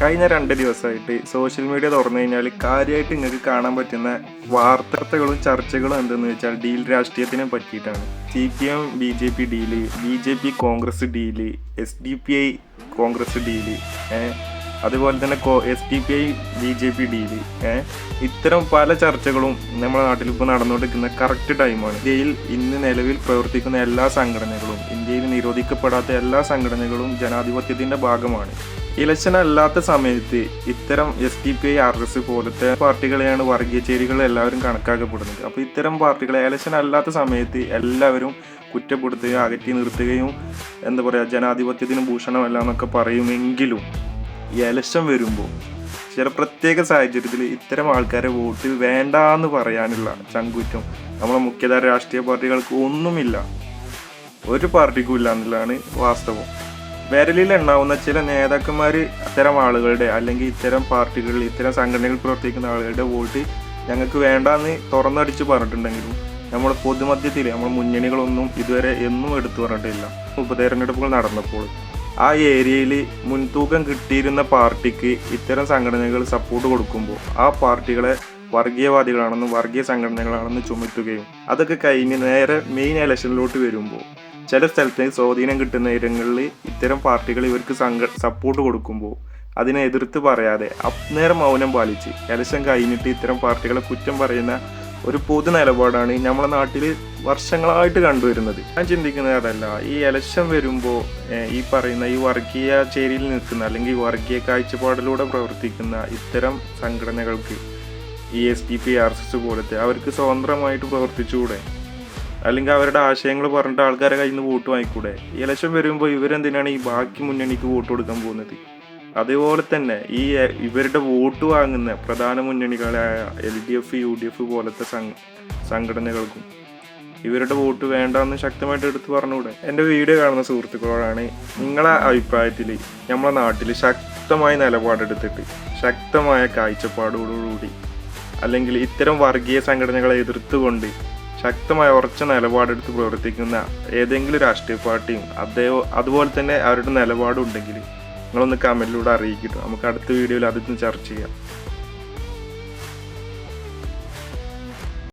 കഴിഞ്ഞ 2 ദിവസമായിട്ട് social media തുറന്നു കഴിഞ്ഞാൽ കാര്യമായിട്ട് നിങ്ങൾക്ക് കാണാൻ പറ്റുന്ന വാർത്തകളും ചർച്ചകളും എന്തെന്ന് വെച്ചാൽ ഡീൽ രാഷ്ട്രീയത്തിനെ പറ്റിയിട്ടാണ്. CPM BJP deal, BJP Congress deal, SDPI Congress deal, അതുപോലെ തന്നെ SDPI BJP ഡീല്, ഇത്തരം പല ചർച്ചകളും നമ്മുടെ നാട്ടിൽ ഇപ്പോൾ നടന്നുകൊണ്ടിരിക്കുന്ന കറക്റ്റ് ടൈമാണ്. ഇന്ത്യയിൽ ഇന്ന് നിലവിൽ പ്രവർത്തിക്കുന്ന എല്ലാ സംഘടനകളും, ഇന്ത്യയിൽ നിരോധിക്കപ്പെടാത്ത എല്ലാ സംഘടനകളും ജനാധിപത്യത്തിൻ്റെ ഭാഗമാണ്. ഇലക്ഷൻ അല്ലാത്ത സമയത്ത് ഇത്തരം SDPI RS പോലത്തെ പാർട്ടികളെയാണ് വർഗീയ ചേരികൾ എല്ലാവരും കണക്കാക്കപ്പെടുന്നത്. അപ്പോൾ ഇത്തരം പാർട്ടികളെ ഇലക്ഷൻ അല്ലാത്ത സമയത്ത് എല്ലാവരും കുറ്റപ്പെടുത്തുകയും അകറ്റി നിർത്തുകയും എന്താ പറയുക ജനാധിപത്യത്തിന് ഭൂഷണമല്ല എന്നൊക്കെ പറയുമെങ്കിലും ഇലക്ഷൻ വരുമ്പോൾ ചില പ്രത്യേക സാഹചര്യത്തിൽ ഇത്തരം ആൾക്കാരെ വോട്ട് വേണ്ട എന്ന് പറയാനുള്ള ചങ്കൂറ്റം നമ്മളെ മുഖ്യധാര രാഷ്ട്രീയ പാർട്ടികൾക്ക് ഒന്നുമില്ല, ഒരു പാർട്ടിക്കും ഇല്ല എന്നുള്ളതാണ് വാസ്തവം. വിരലിൽ എണ്ണാവുന്ന ചില നേതാക്കന്മാർ അത്തരം ആളുകളുടെ അല്ലെങ്കിൽ ഇത്തരം പാർട്ടികളിൽ ഇത്തരം സംഘടനകളിൽ പ്രവർത്തിക്കുന്ന ആളുകളുടെ വോട്ട് ഞങ്ങൾക്ക് വേണ്ടാന്ന് തുറന്നടിച്ച് പറഞ്ഞിട്ടുണ്ടെങ്കിലും നമ്മൾ പൊതുമധ്യത്തിൽ നമ്മൾ മുന്നണികളൊന്നും ഇതുവരെ എന്നും എടുത്തു പറഞ്ഞിട്ടില്ല. ഉപതെരഞ്ഞെടുപ്പുകൾ നടന്നപ്പോൾ ആ ഏരിയയിൽ മുൻതൂക്കം കിട്ടിയിരുന്ന പാർട്ടിക്ക് ഇത്തരം സംഘടനകൾ സപ്പോർട്ട് കൊടുക്കുമ്പോൾ ആ പാർട്ടികളെ വർഗീയവാദികളാണെന്നും വർഗീയ സംഘടനകളാണെന്ന് ചുമത്തുകയും അതൊക്കെ കഴിഞ്ഞ് നേരെ മെയിൻ ഇലക്ഷനിലോട്ട് വരുമ്പോൾ ചില സ്ഥലത്ത് സ്വാധീനം കിട്ടുന്ന ഇടങ്ങളിൽ ഇത്തരം പാർട്ടികൾ ഇവർക്ക് സപ്പോർട്ട് കൊടുക്കുമ്പോൾ അതിനെ എതിർത്ത് പറയാതെ അന്നേരം മൗനം പാലിച്ച് ഇലക്ഷൻ കഴിഞ്ഞിട്ട് ഇത്തരം പാർട്ടികളെ കുറ്റം പറയുന്ന ഒരു പൊതു നിലപാടാണ് നമ്മുടെ നാട്ടിൽ വർഷങ്ങളായിട്ട് കണ്ടുവരുന്നത്. ഞാൻ ചിന്തിക്കുന്നത് അതല്ല, ഈ ഇലക്ഷൻ വരുമ്പോൾ ഈ പറയുന്ന ഈ വർഗീയ ചേരിയിൽ നിൽക്കുന്ന അല്ലെങ്കിൽ വർഗീയ കാഴ്ചപ്പാടിലൂടെ പ്രവർത്തിക്കുന്ന ഇത്തരം സംഘടനകൾക്ക് ഈ SDPI RS പോലത്തെ അവർക്ക് സ്വതന്ത്രമായിട്ട് പ്രവർത്തിച്ചുകൂടെ? അല്ലെങ്കിൽ അവരുടെ ആശയങ്ങൾ പറഞ്ഞിട്ട് ആൾക്കാരെ കയ്യിൽ നിന്ന് വോട്ട് വാങ്ങിക്കൂടെ? ഇലക്ഷൻ വരുമ്പോൾ ഇവരെന്തിനാണ് ഈ ബാക്കി മുന്നണിക്ക് വോട്ട് കൊടുക്കാൻ പോകുന്നത്? അതേപോലെ തന്നെ ഈ ഇവരുടെ വോട്ട് വാങ്ങുന്ന പ്രധാന മുന്നണികളായ LDF UDF പോലത്തെ സംഘടനകൾക്കും ഇവരുടെ വോട്ട് വേണ്ടെന്ന് ശക്തമായിട്ട് എടുത്ത് പറഞ്ഞുകൂടെ? എൻ്റെ വീഡിയോ കാണുന്ന സുഹൃത്തുക്കളോടാണ്, നിങ്ങളെ അഭിപ്രായത്തിൽ നമ്മളെ നാട്ടിൽ ശക്തമായ നിലപാടെടുത്തിട്ട് ശക്തമായ കാഴ്ചപ്പാടോടുകൂടി അല്ലെങ്കിൽ ഇത്തരം വർഗീയ സംഘടനകളെ എതിർത്തുകൊണ്ട് ശക്തമായ ഉറച്ച നിലപാടെടുത്ത് പ്രവർത്തിക്കുന്ന ഏതെങ്കിലും രാഷ്ട്രീയ പാർട്ടിയും അതുപോലെ തന്നെ അവരുടെ നിലപാടുണ്ടെങ്കിൽ നിങ്ങളൊന്ന് കമൻറ്റിലൂടെ അറിയിക്കട്ടോ. നമുക്ക് അടുത്ത വീഡിയോയിൽ അതൊന്ന് ചർച്ച ചെയ്യാം.